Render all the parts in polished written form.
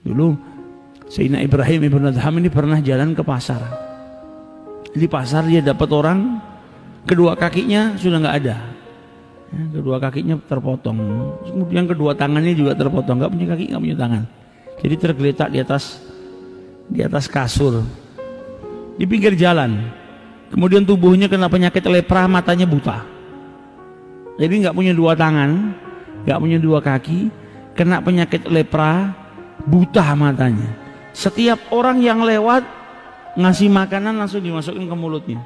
Dulu Sayyidina Ibrahim ibn Adham ini pernah jalan ke pasar. Di pasar dia dapat orang, kedua kakinya sudah nggak ada, ya, kedua kakinya terpotong, kemudian kedua tangannya juga terpotong, nggak punya kaki, nggak punya tangan. Jadi tergeletak di atas kasur di pinggir jalan. Kemudian tubuhnya kena penyakit lepra, matanya buta. Jadi nggak punya dua tangan, nggak punya dua kaki, kena penyakit lepra, buta matanya. Setiap orang yang lewat ngasih makanan langsung dimasukin ke mulutnya.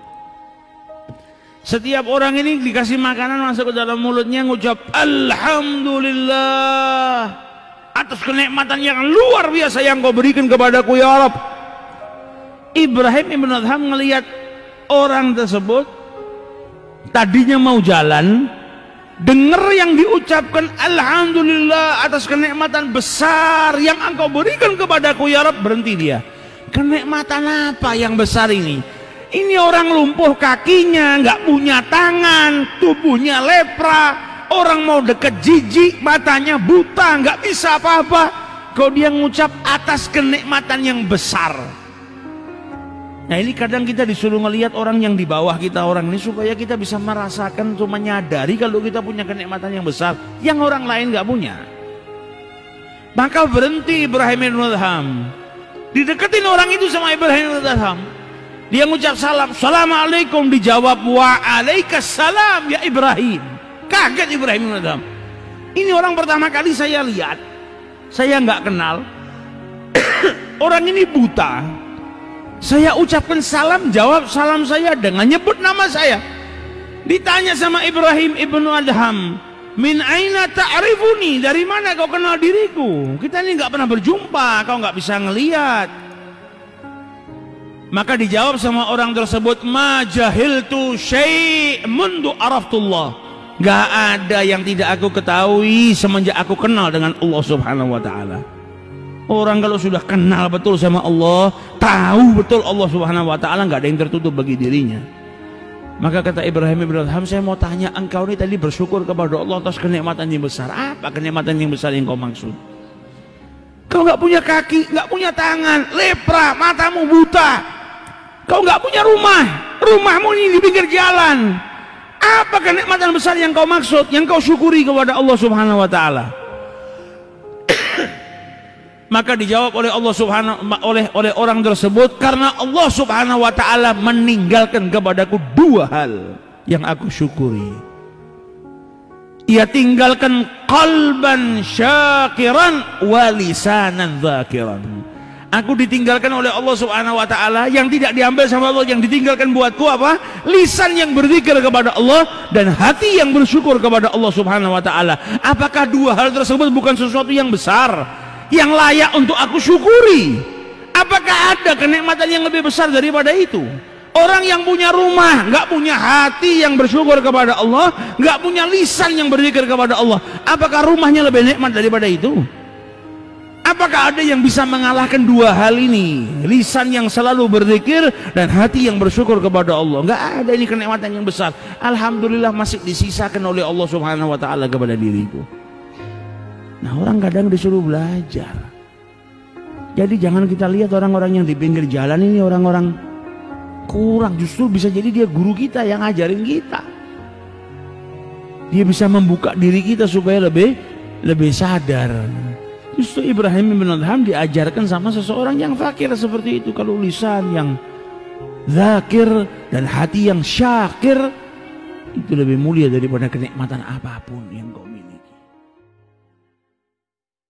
Setiap orang ini dikasih makanan masuk ke dalam mulutnya, ngucap Alhamdulillah atas kenikmatan yang luar biasa yang kau berikan kepadaku ya Rabb. Ibrahim ibn Adham melihat orang tersebut tadinya mau jalan, dengar yang diucapkan Alhamdulillah atas kenikmatan besar yang engkau berikan kepadaku ya Rabb, berhenti dia. Kenikmatan apa yang besar ini? Ini orang lumpuh kakinya, nggak punya tangan, tubuhnya lepra, orang mau deket jijik, matanya buta, nggak bisa apa-apa. Kau dia ngucap atas kenikmatan yang besar. Nah ini kadang kita disuruh ngelihat orang yang di bawah kita, orang ini supaya kita bisa merasakan, untuk menyadari kalau kita punya kenikmatan yang besar yang orang lain nggak punya. Maka berhenti Ibrahim ibn Adham, dideketin orang itu sama Ibrahim ibn Adham. Dia ngucap salam, Assalamualaikum, dijawab Waalaikumsalam ya Ibrahim. Kaget Ibrahim ibn Adham. Ini orang pertama kali saya lihat, saya nggak kenal. Orang ini buta. Saya ucapkan salam, jawab salam saya dengan nyebut nama saya. Ditanya sama Ibrahim ibn Adham, min aina ta'rifuni, dari mana kau kenal diriku? Kita ini nggak pernah berjumpa, kau nggak bisa ngelihat. Maka dijawab sama orang tersebut, ma jahiltu syai' mundu araftullah. Gak ada yang tidak aku ketahui semenjak aku kenal dengan Allah subhanahu wa ta'ala. Orang kalau sudah kenal betul sama Allah, tahu betul Allah subhanahu wa ta'ala, gak ada yang tertutup bagi dirinya. Maka kata Ibrahim ibn Adham, saya mau tanya, engkau ini tadi bersyukur kepada Allah atas kenikmatan yang besar. Apa kenikmatan yang besar yang kau maksud? Kau gak punya kaki, gak punya tangan, lepra, matamu buta. Kau nggak punya rumah, rumahmu ini di pinggir jalan. Apa kenikmatan besar yang kau maksud, yang kau syukuri kepada Allah subhanahu wa ta'ala? Maka dijawab oleh Allah subhanahu oleh orang tersebut, karena Allah subhanahu wa ta'ala meninggalkan kepadaku dua hal yang aku syukuri. Ia tinggalkan qalban syakiran wa lisanan dzakiran. Aku ditinggalkan oleh Allah subhanahu wa ta'ala, yang tidak diambil sama Allah, yang ditinggalkan buatku apa? Lisan yang berzikir kepada Allah dan hati yang bersyukur kepada Allah subhanahu wa ta'ala. Apakah dua hal tersebut bukan sesuatu yang besar, yang layak untuk aku syukuri? Apakah ada kenikmatan yang lebih besar daripada itu? Orang yang punya rumah, nggak punya hati yang bersyukur kepada Allah, nggak punya lisan yang berzikir kepada Allah, apakah rumahnya lebih nikmat daripada itu? Apakah ada yang bisa mengalahkan dua hal ini? Lisan yang selalu berzikir dan hati yang bersyukur kepada Allah. Enggak ada, ini kenikmatan yang besar. Alhamdulillah masih disisakan oleh Allah subhanahu wa ta'ala kepada diriku. Nah orang kadang disuruh belajar. Jadi jangan kita lihat orang-orang yang di pinggir jalan ini orang-orang kurang. Justru bisa jadi dia guru kita yang ngajarin kita. Dia bisa membuka diri kita supaya lebih sadar. Justru Ibrahim ibn Adham diajarkan sama seseorang yang fakir seperti itu. Kalau lisan yang zakir dan hati yang syakir, itu lebih mulia daripada kenikmatan apapun yang kau